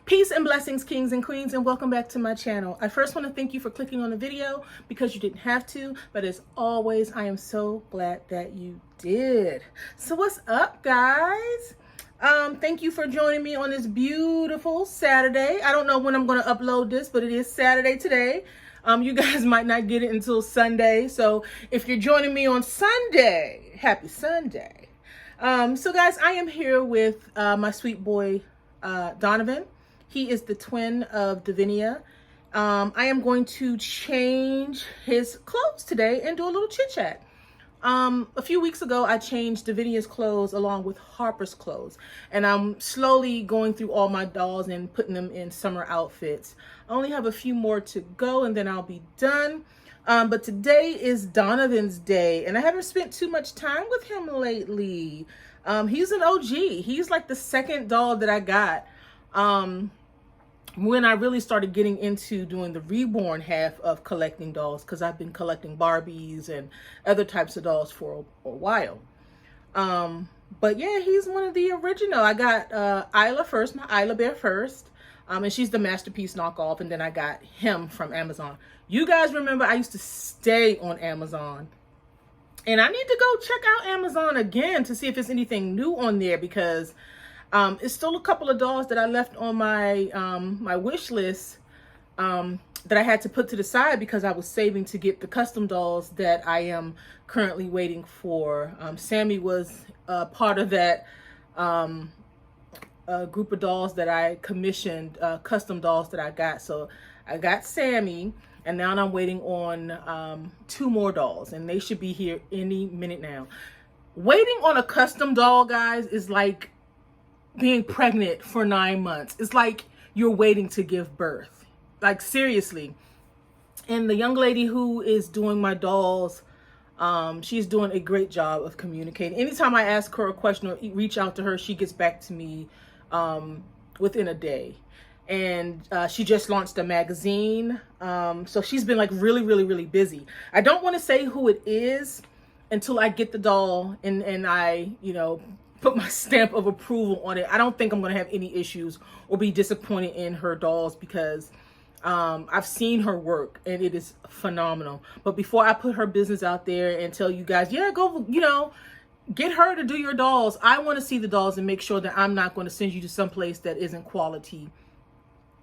Peace and blessings, kings and queens, and welcome back to my channel. I first want to thank you for clicking on the video because you didn't have to, but as always, I am so glad that you did. So what's up, guys? Thank you for joining me on this beautiful Saturday. I don't know when I'm going to upload this, but it is Saturday today. You guys might not get it until Sunday. So if you're joining me on Sunday, happy Sunday. So guys, I am here with my sweet boy, Donovan. He is the twin of Davinia. I am going to change his clothes today and do a little chit chat. A few weeks ago, I changed Davinia's clothes along with Harper's clothes, and I'm slowly going through all my dolls and putting them in summer outfits. I only have a few more to go and then I'll be done. But today is Donovan's day, and I haven't spent too much time with him lately. He's an OG. He's like the second doll that I got when I really started getting into doing the reborn half of collecting dolls, because I've been collecting Barbies and other types of dolls for a while. But yeah, he's one of the original. I got Isla first, my Isla Bear first. And she's the Masterpiece knockoff, and then I got him from Amazon. You guys remember I used to stay on Amazon, and I need to go check out Amazon again to see if there's anything new on there, because it's still a couple of dolls that I left on my my wish list that I had to put to the side because I was saving to get the custom dolls that I am currently waiting for. Sammy was part of that group of dolls that I commissioned, custom dolls that I got. So I got Sammy, and now I'm waiting on 2 more dolls, and they should be here any minute now. Waiting on a custom doll, guys, is like being pregnant for 9 months. It's like you're waiting to give birth. Like, seriously. And the young lady who is doing my dolls, she's doing a great job of communicating. Anytime I ask her a question or reach out to her, she gets back to me within a day. And she just launched a magazine. So she's been like really busy. I don't want to say who it is until I get the doll and I, put my stamp of approval on it. I don't think I'm going to have any issues or be disappointed in her dolls, because I've seen her work and it is phenomenal. But before I put her business out there and tell you guys, yeah, go, get her to do your dolls, I want to see the dolls and make sure that I'm not going to send you to some place that isn't quality,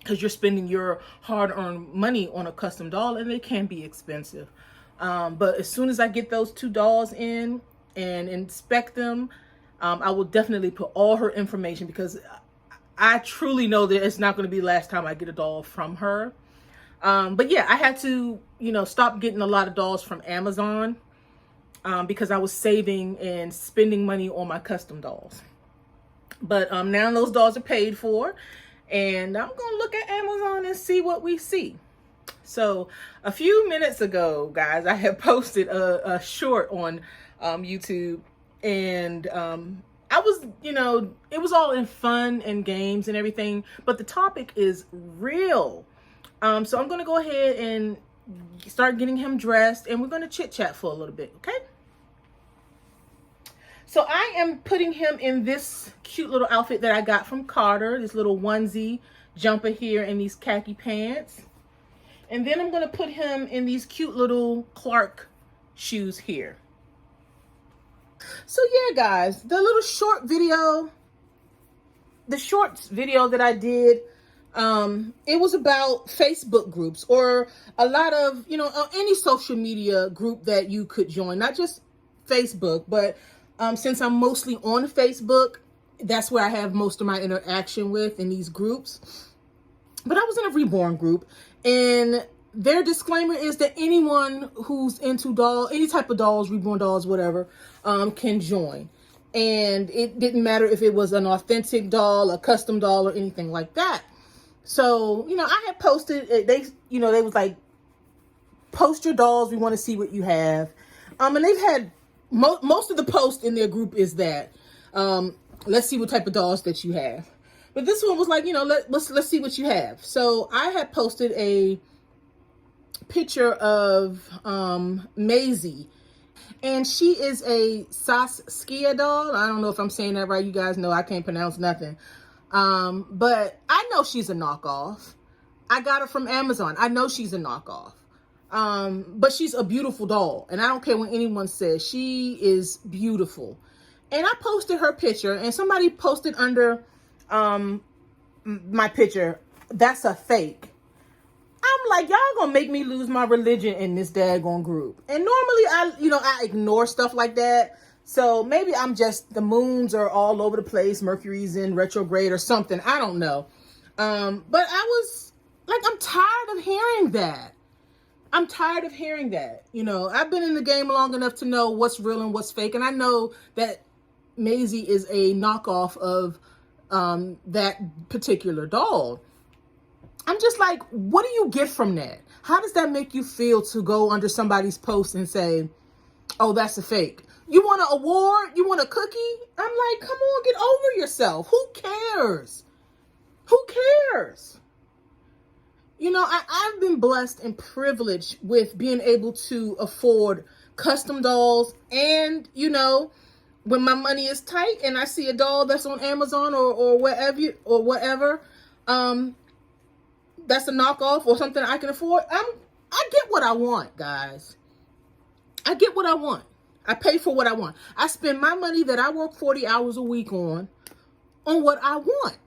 because you're spending your hard-earned money on a custom doll and they can be expensive. But as soon as I get those 2 dolls in and inspect them, I will definitely put all her information, because I truly know that it's not going to be the last time I get a doll from her. But yeah, I had to, stop getting a lot of dolls from Amazon because I was saving and spending money on my custom dolls. But now those dolls are paid for, and I'm going to look at Amazon and see what we see. So a few minutes ago, guys, I had posted a short on YouTube. And I was, it was all in fun and games and everything, but the topic is real. So I'm going to go ahead and start getting him dressed, and we're going to chit chat for a little bit. Okay. So I am putting him in this cute little outfit that I got from Carter, this little onesie jumper here and these khaki pants. And then I'm going to put him in these cute little Clark shoes here. So yeah, guys, the little short video, the shorts video that I did, it was about Facebook groups, or a lot of, any social media group that you could join, not just Facebook, but since I'm mostly on Facebook, that's where I have most of my interaction with, in these groups. But I was in a reborn group, and their disclaimer is that anyone who's into any type of dolls, reborn dolls, whatever, can join. And it didn't matter if it was an authentic doll, a custom doll, or anything like that. So, I had posted, they was like, post your dolls, we want to see what you have. And they've had, most of the posts in their group is that, let's see what type of dolls that you have. But this one was like, let's see what you have. So I had posted a picture of Maisie, and she is a Saskia doll. I don't know if I'm saying that right. You guys know I can't pronounce nothing. But I know she's a knockoff. I got her from Amazon. I know she's a knockoff. But she's a beautiful doll. And I don't care what anyone says. She is beautiful. And I posted her picture, and somebody posted under my picture, that's a fake. I'm like, y'all gonna make me lose my religion in this daggone group. And normally I ignore stuff like that. So maybe I'm just, the moons are all over the place. Mercury's in retrograde or something. I don't know. But I was like, I'm tired of hearing that. I'm tired of hearing that. I've been in the game long enough to know what's real and what's fake. And I know that Maisie is a knockoff of that particular doll. I'm just like, what do you get from that? How does that make you feel to go under somebody's post and say, oh, that's a fake? You want an award? You want a cookie? I'm like, come on, get over yourself. Who cares? Who cares? I've been blessed and privileged with being able to afford custom dolls. And, when my money is tight and I see a doll that's on Amazon or whatever, that's a knockoff or something I can afford, I get what I want, guys. I get what I want. I pay for what I want. I spend my money that I work 40 hours a week on what I want.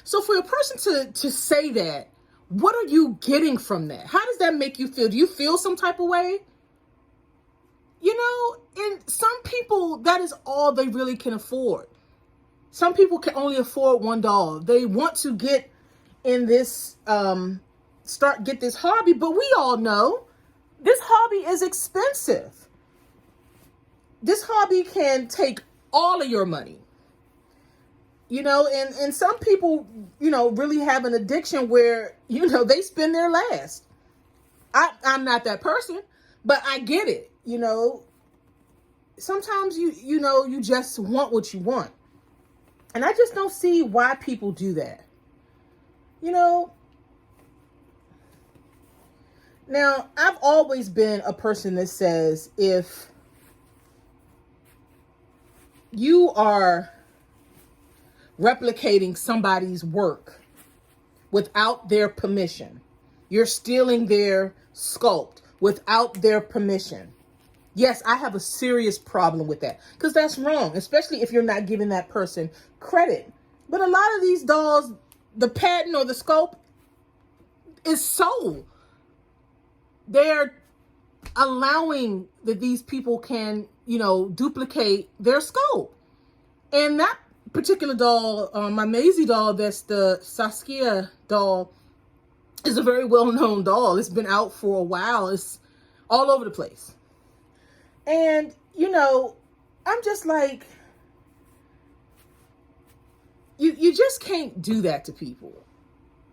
So for a person to say that, what are you getting from that? How does that make you feel? Do you feel some type of way? And some people, that is all they really can afford. Some people can only afford one doll. They want to get in this, get this hobby, but we all know this hobby is expensive. This hobby can take all of your money, and some people, really have an addiction where, they spend their last. I'm not that person, but I get it. Sometimes you just want what you want. And I just don't see why people do that. Now, I've always been a person that says, if you are replicating somebody's work without their permission, you're stealing their sculpt without their permission. Yes, I have a serious problem with that, because that's wrong, especially if you're not giving that person credit. But a lot of these dolls, the patent or the sculpt is sold. They're allowing that these people can, duplicate their sculpt. And that particular doll, my Maisie doll, that's the Saskia doll, is a very well-known doll. It's been out for a while. It's all over the place. And, I'm just like, you just can't do that to people.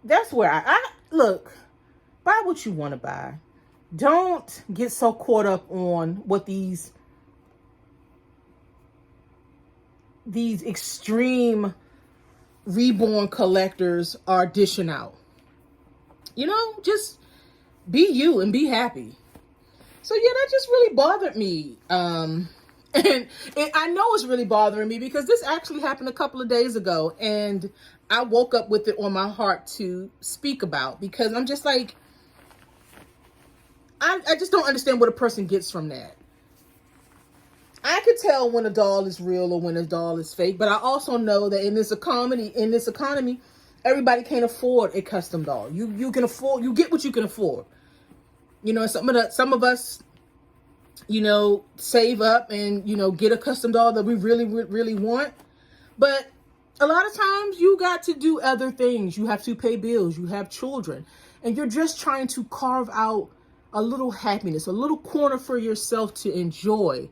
That's where I look, buy what you want to buy. Don't get so caught up on what these extreme reborn collectors are dishing out. Just be you and be happy. So yeah, that just really bothered me. And I know it's really bothering me because this actually happened a couple of days ago, and I woke up with it on my heart to speak about, because I'm just like, I just don't understand what a person gets from that. I could tell when a doll is real or when a doll is fake, but I also know that in this economy, everybody can't afford a custom doll. You get what you can afford. Some of us, save up and, get a custom doll that we really, really want. But a lot of times you got to do other things. You have to pay bills. You have children. And you're just trying to carve out a little happiness, a little corner for yourself to enjoy,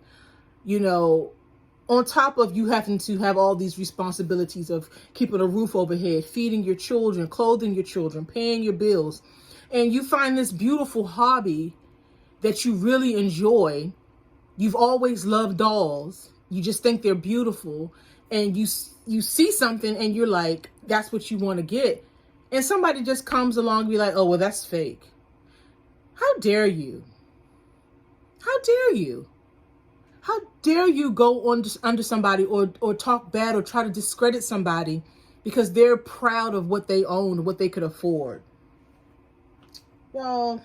on top of you having to have all these responsibilities of keeping a roof overhead, feeding your children, clothing your children, paying your bills. And you find this beautiful hobby that you really enjoy. You've always loved dolls. You just think they're beautiful. And you see something and you're like, that's what you want to get. And somebody just comes along and be like, oh, well, that's fake. How dare you? How dare you? How dare you go on under somebody or talk bad or try to discredit somebody because they're proud of what they own, what they could afford. Well,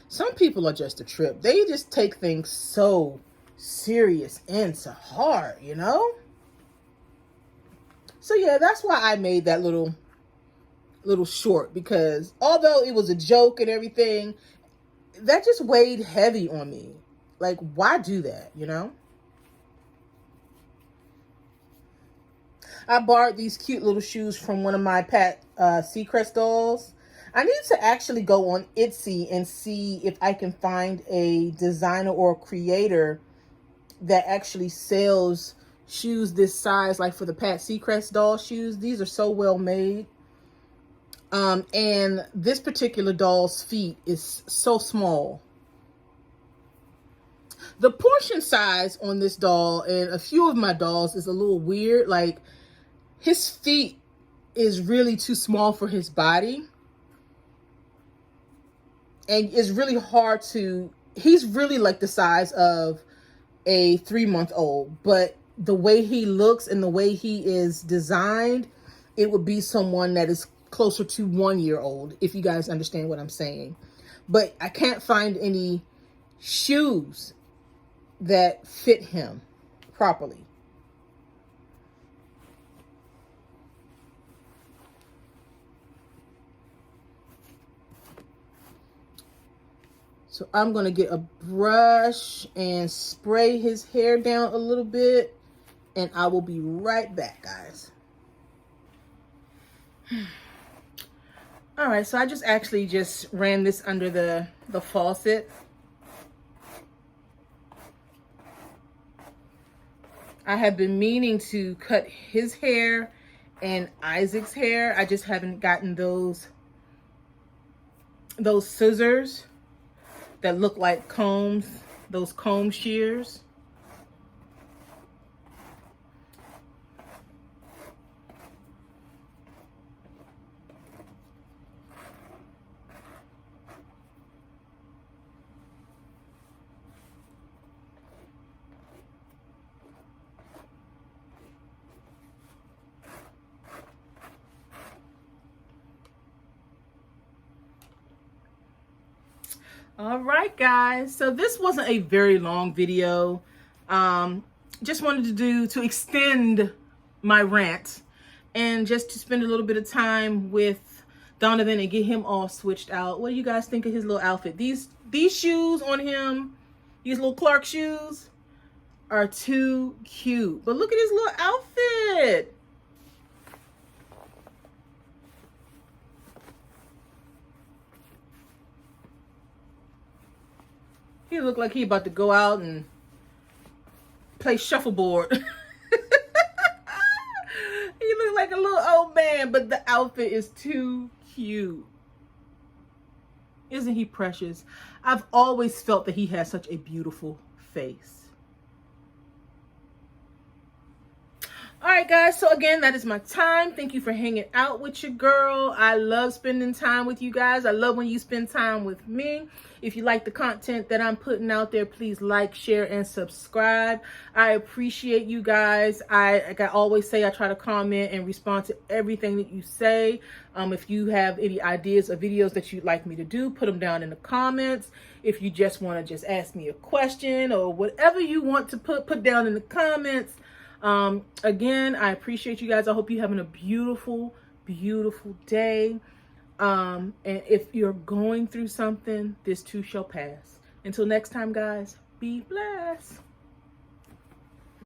some people are just a trip. They just take things so serious and so hard, you know? So yeah, that's why I made that little short, because although it was a joke and everything, that just weighed heavy on me. Like, why do that, you know? I borrowed these cute little shoes from one of my Pat Seacrest dolls. I need to actually go on Etsy and see if I can find a designer or a creator that actually sells shoes this size, like for the Pat Seacrest doll shoes. These are so well made. And this particular doll's feet is so small. The portion size on this doll and a few of my dolls is a little weird. Like, his feet is really too small for his body. And it's really hard to, he's really like the size of a 3-month-old, but the way he looks and the way he is designed, it would be someone that is closer to 1-year-old, if you guys understand what I'm saying. But I can't find any shoes that fit him properly. So I'm going to get a brush and spray his hair down a little bit, and I will be right back, guys. All right, so I just actually just ran this under the faucet. I have been meaning to cut his hair and Isaac's hair. I just haven't gotten those scissors that look like combs, those comb shears. All right, guys. So this wasn't a very long video. Just wanted to extend my rant and just to spend a little bit of time with Donovan and get him all switched out. What do you guys think of his little outfit? These shoes on him, these little Clark shoes, are too cute. But look at his little outfit. He look like he about to go out and play shuffleboard. He look like a little old man, but the outfit is too cute. Isn't he precious? I've always felt that he has such a beautiful face. All right, guys. So again, that is my time. Thank you for hanging out with your girl. I love spending time with you guys. I love when you spend time with me. If you like the content that I'm putting out there, please like, share, and subscribe. I appreciate you guys. Like I always say, I try to comment and respond to everything that you say. If you have any ideas or videos that you'd like me to do, put them down in the comments. If you just want to just ask me a question or whatever you want to put down in the comments. Again, I appreciate you guys. I hope you're having a beautiful, beautiful day. And if you're going through something, this too shall pass. Until next time, guys, be blessed.